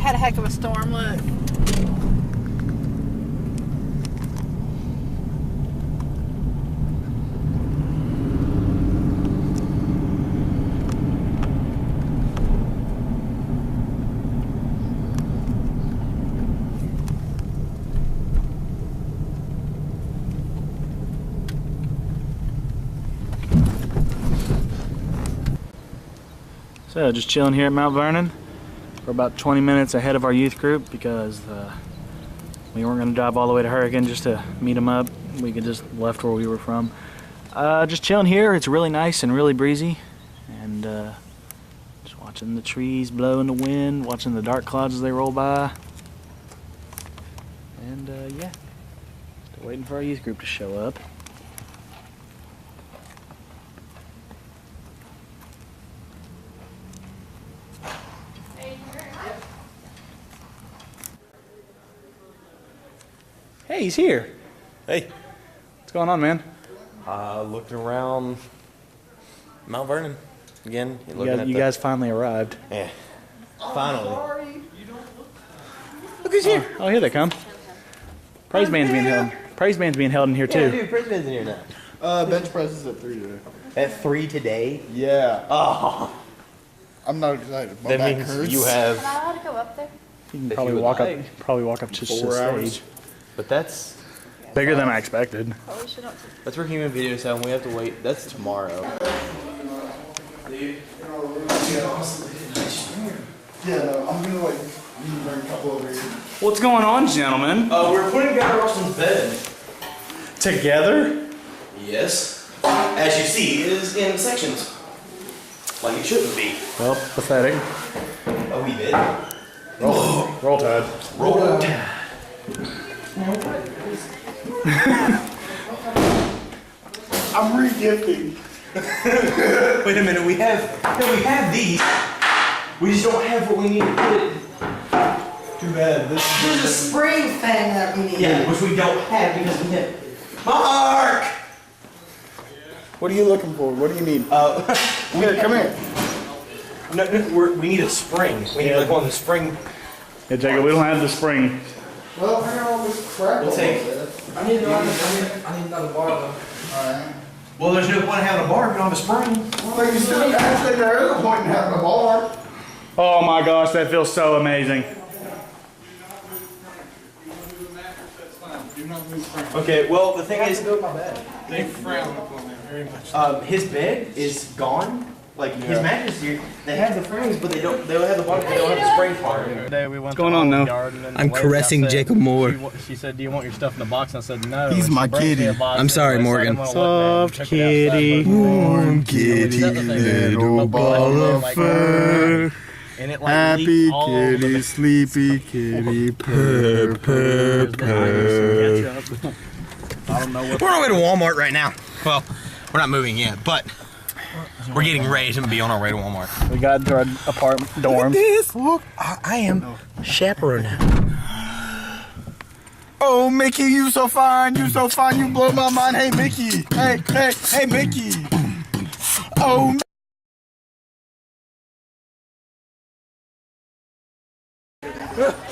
had a heck of a storm, look. So just chilling here at Mount Vernon. We're about 20 minutes ahead of our youth group because we weren't going to drive all the way to Hurricane just to meet them up. We could just left where we were from. Just chilling here. It's really nice and really breezy, and just watching the trees blow in the wind, watching the dark clouds as they roll by, and yeah, still waiting for our youth group to show up. Hey, he's here. Hey. What's going on, man? Looking around Mount Vernon again. You guys finally arrived. Yeah. Finally. Look who's here. Oh, here they come. Praise band's being held. Praise band's being held in here too. Yeah, dude, Praise band's in here now. Bench press is at 3 today. At 3 today? Yeah. Oh. I'm not excited. My That back means hurts. you have. Am I allowed to go up there? You can probably walk up just to 4 the hours. stage. But that's Bigger than I expected. Probably should not. for human video sound. We have to wait. That's tomorrow. Yeah, no, I'm gonna like bring a couple over here. What's going on, gentlemen? We're putting together Austin's bed. Together? Yes. As you see, it is in sections. Like it shouldn't be. Well, pathetic. A wee bit. Roll Tide. Roll Tide. I'm re-gifting. Wait a minute, we have these. We just don't have what we need to put it. Too bad. There's a spring thing that we need. Yeah, which we don't have because we have. Mark! What are you looking for? What do you need? Here, come here. No, we need a spring. We need like one of the spring. Yeah, Jacob, we don't have the spring. Well, I got all this crap. We'll take. I need another bar though. Alright. Well, there's no point in having a bar if you don't have a spring. Well, you still actually there is a point in having a bar. Oh my gosh, that feels so amazing. Okay, well, the thing is, They frown upon that very much. his bed is gone. Like his mattress here, they have the frames, but they don't have the bottom. They don't have the spring part. What's going on now? I'm caressing Jacob Moore. She said, "Do you want your stuff in the box?" And I said, "No." He's my kitty. I'm sorry, Morgan. Soft kitty. Warm kitty, little ball of fur. And it like Happy leaked all over kitty, the sleepy kitty, purr, purr, purr. I don't know what. We're on our way to Walmart right now. Well, we're not moving yet, but we're getting ready to be on our way to Walmart. We got into our apartment dorm. Look, I am chaperone now. Oh, Mickey, you so fine, you so fine, you blow my mind. Hey, Mickey, hey, Mickey. Oh,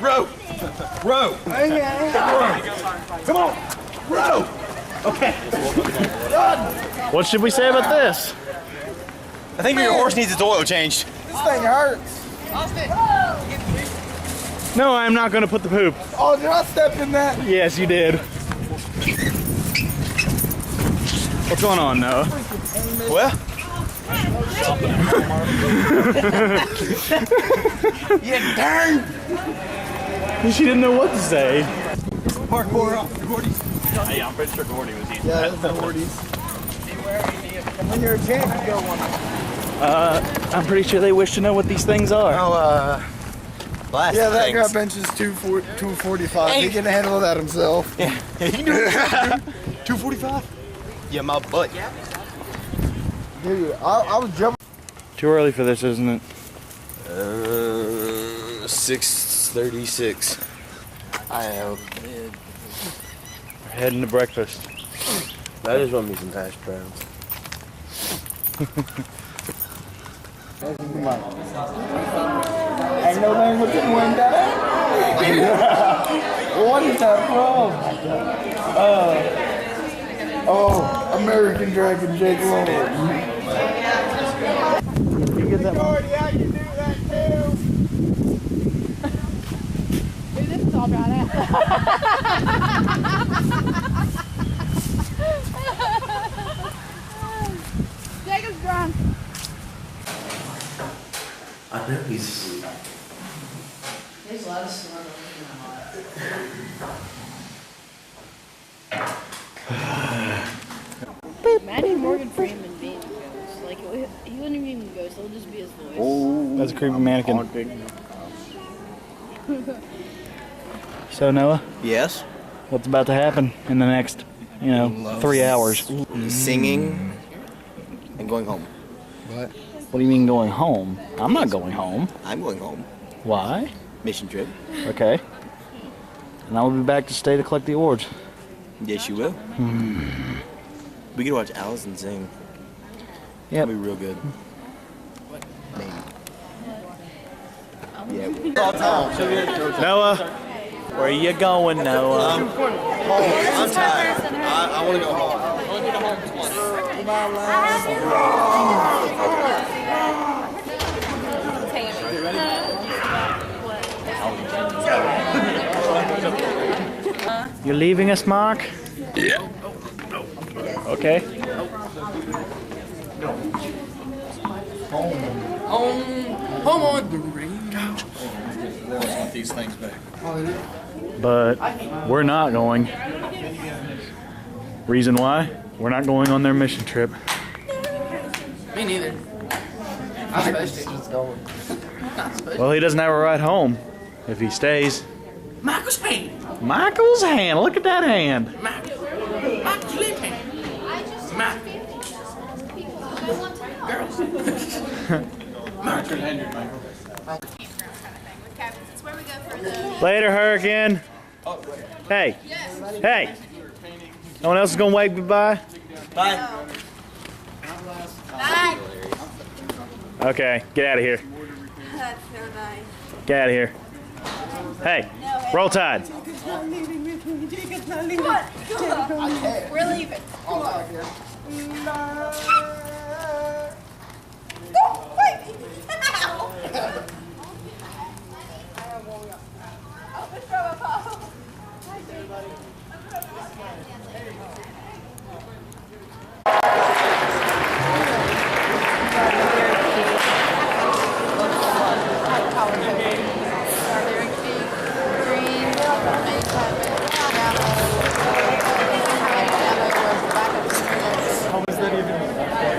Row. Come on, row. Okay. What should we say about this? I think your horse needs its oil changed. this thing hurts. No, I'm not going to put the poop. Oh, did I step in that? Yes, you did. What's going on, Noah? Well. You darn. She didn't know what to say. Parkour off the Gordy's. Hey, I'm pretty sure Gordy was eating. Yeah, that's the Gordy's. When you're a champ, you go one. I'm pretty sure they wish to know what these things are. Blast Yeah, that things. guy benches 245. He can handle that himself. Yeah, you can do it. 245. Yeah, my butt. Dude, I was jumping. Too early for this, isn't it? 6:36. I know. We're heading to breakfast. I just want me some hash browns. Come on. Ain't no language in window. What is that from? Oh, American Dragon Jake Lord. You get that one? Yeah, you do that too. Dude, this is all brought out. Jacob's drunk. I know he's asleep. There's a lot of snow. Imagine Morgan Freeman being a ghost. Like, he wouldn't even be a ghost, it'll just be his voice. That's a creepy mannequin. So Noah, Yes. what's about to happen in the next, 3 hours? Singing and going home. What do you mean going home? I'm not going home. I'm going home. Why? Mission trip. Okay. And I will be back to stay to collect the awards. Yes, you will. We could watch Allison sing. Yep. That'd be real good. Maybe. Yeah. Noah, where you going, Noah? I'm tired. I want to go home. You leaving us, Mark? Yeah. Okay. Home on the range. Want these things back. But we're not going. Reason why? We're not going on their mission trip. Me neither. I'm supposed to. Just going. Well, he doesn't have a ride home if he stays. Michael's hand. Michael's hand. Look at that hand. Michael's left hand. Later, Hurricane. Hey. Hey. No one else is going to wave goodbye? Bye. Bye. Okay, get out of here. That's so nice. Get out of here. Hey, roll tide. We're leaving. Come on.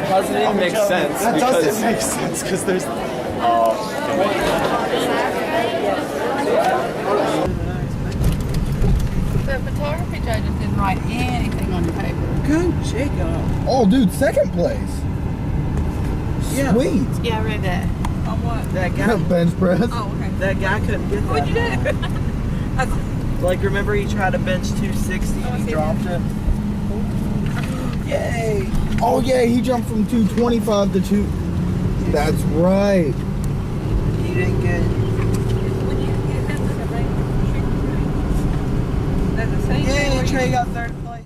Doesn't even make sense. That doesn't make sense because there's. The photography judges didn't write anything on the paper. Go, Jacob. Oh, dude, second place. Yeah. Sweet. Yeah, I read that. On what? That guy. Bench press. Oh, okay. That guy couldn't get that. What'd you do? Like, remember he tried to bench 260 and he dropped it? Yay. Oh, yeah, he jumped from 225 to 2. That's right. He didn't get. That's the same Yeah, thing. Trey got third place.